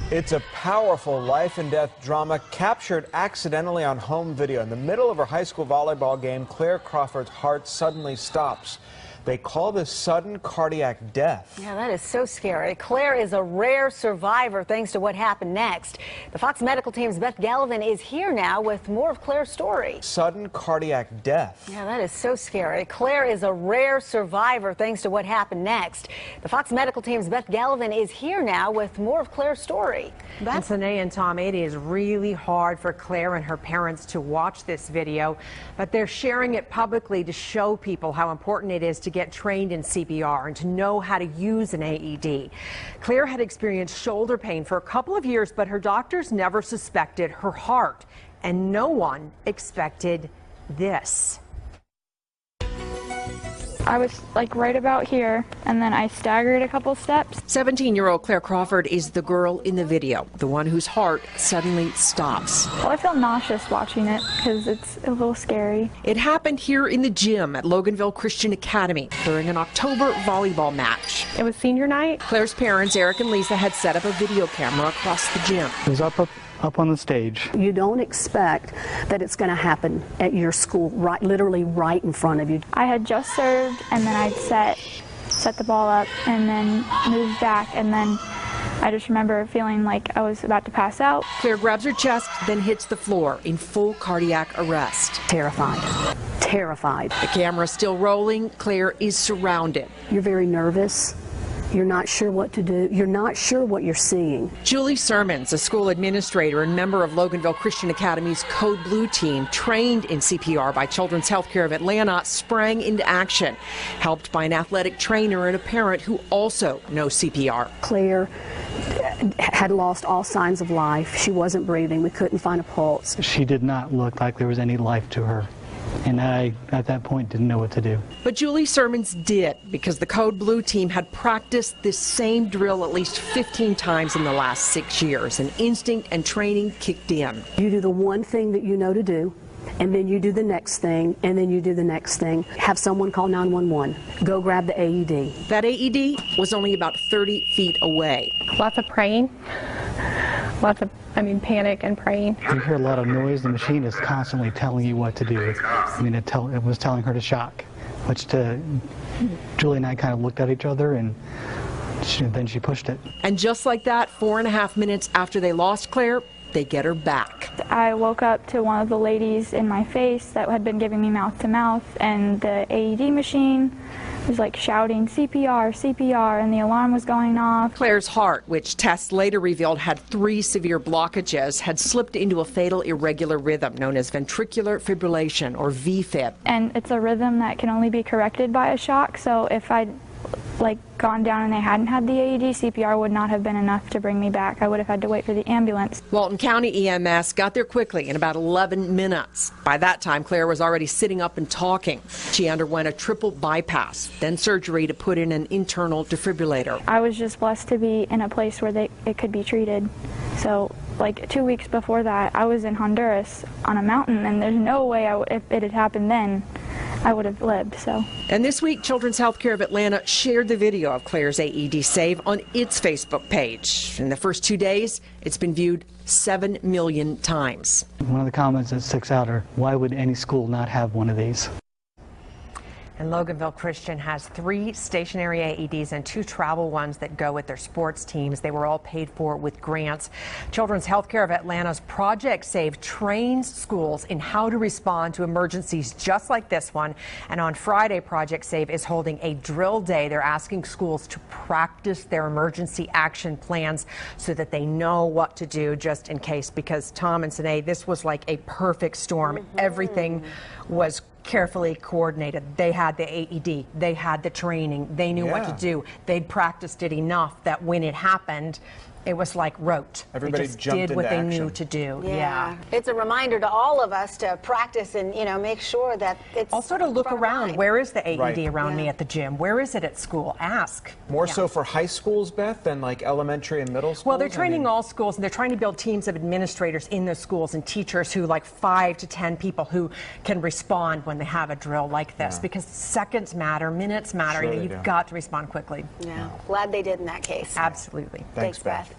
It's a powerful life and death drama captured accidentally on home video. In the middle of her high school volleyball game, Claire Crawford's heart suddenly stops. They call this sudden cardiac death. Yeah, that is so scary. Claire is a rare survivor thanks to what happened next. The Fox medical team's Beth Gallivan is here now with more of Claire's story. Sudden cardiac death. Yeah, that is so scary. Claire is a rare survivor thanks to what happened next. The Fox medical team's Beth Gallivan is here now with more of Claire's story. Beth? And Sine and Tom, it is really hard for Claire and her parents to watch this video, but they're sharing it publicly to show people how important it is to get trained in CPR and to know how to use an AED. Claire had experienced shoulder pain for a couple of years, but her doctors never suspected her heart, and no one expected this. I was like right about here, and then I staggered a couple steps. 17-year-old Claire Crawford is the girl in the video, the one whose heart suddenly stops. Well, I feel nauseous watching it because it's a little scary. It happened here in the gym at Loganville Christian Academy during an October volleyball match. It was senior night. Claire's parents, Eric and Lisa, had set up a video camera across the gym. It was up on the stage. You don't expect that it's going to happen at your school, literally right in front of you. I had just served, and then I'd set the ball up and then moved back, and then I just remember feeling like I was about to pass out. Claire grabs her chest, then hits the floor in full cardiac arrest. Terrified. Terrified. The camera still rolling. Claire is surrounded. You're very nervous. You're not sure what to do. You're not sure what you're seeing. Julie Sermons, a school administrator and member of Loganville Christian Academy's Code Blue team, trained in CPR by Children's Healthcare of Atlanta, sprang into action, helped by an athletic trainer and a parent who also knows CPR. Claire had lost all signs of life. She wasn't breathing. We couldn't find a pulse. She did not look like there was any life to her. And I, at that point, didn't know what to do. But Julie Sermons did, because the Code Blue team had practiced this same drill at least 15 times in the last 6 years, and instinct and training kicked in. You do the one thing that you know to do, and then you do the next thing, and then you do the next thing. Have someone call 911. Go grab the AED. That AED was only about 30 feet away. Lots of praying. Lots of, panic and praying. You hear a lot of noise. The machine is constantly telling you what to do. It was telling her to shock, which Julie and I kind of looked at each other, and then she pushed it. And just like that, 4.5 minutes after they lost Claire, they get her back. I woke up to one of the ladies in my face that had been giving me mouth-to-mouth, and the AED machine was like shouting CPR, CPR, and the alarm was going off. Claire's heart, which tests later revealed had 3 severe blockages, had slipped into a fatal irregular rhythm known as ventricular fibrillation, or VFib. And it's a rhythm that can only be corrected by a shock, so if I'd gone down and they hadn't had the AED, CPR would not have been enough to bring me back. I would have had to wait for the ambulance. Walton County EMS got there quickly in about 11 minutes. By that time, Claire was already sitting up and talking. She underwent a triple bypass, then surgery to put in an internal defibrillator. I was just blessed to be in a place where it could be treated. So 2 weeks before that, I was in Honduras on a mountain, and there's no way if it had happened then, I would have lived. And this week, Children's Healthcare of Atlanta shared the video of Claire's AED save on its Facebook page. In the first 2 days, it's been viewed 7 million times. One of the comments that sticks out are, why would any school not have one of these? And Loganville Christian has 3 stationary AEDs and 2 travel ones that go with their sports teams. They were all paid for with grants. Children's Healthcare of Atlanta's Project Save trains schools in how to respond to emergencies just like this one. And on Friday, Project Save is holding a drill day. They're asking schools to practice their emergency action plans so that they know what to do just in case. Because Tom and Sine, this was like a perfect storm. Everything was carefully coordinated. They had the AED, they had the training, they knew what to do. They'd practiced it enough that when it happened, it was like rote. Everybody they just jumped did into what they action. knew to do. Yeah. It's a reminder to all of us to practice and, make sure that it's Also to look around. Where is the AED around me Yeah. at the gym? Where is it at school? Ask. More so for high schools, Beth, than like elementary and middle schools? Well, they're training all schools, and they're trying to build teams of administrators in those schools and teachers who, 5 to 10 people who can respond when they have a drill like this, because seconds matter, minutes matter. Sure they You've do. got to respond quickly. Yeah. Glad they did in that case. Absolutely. Thanks, Beth.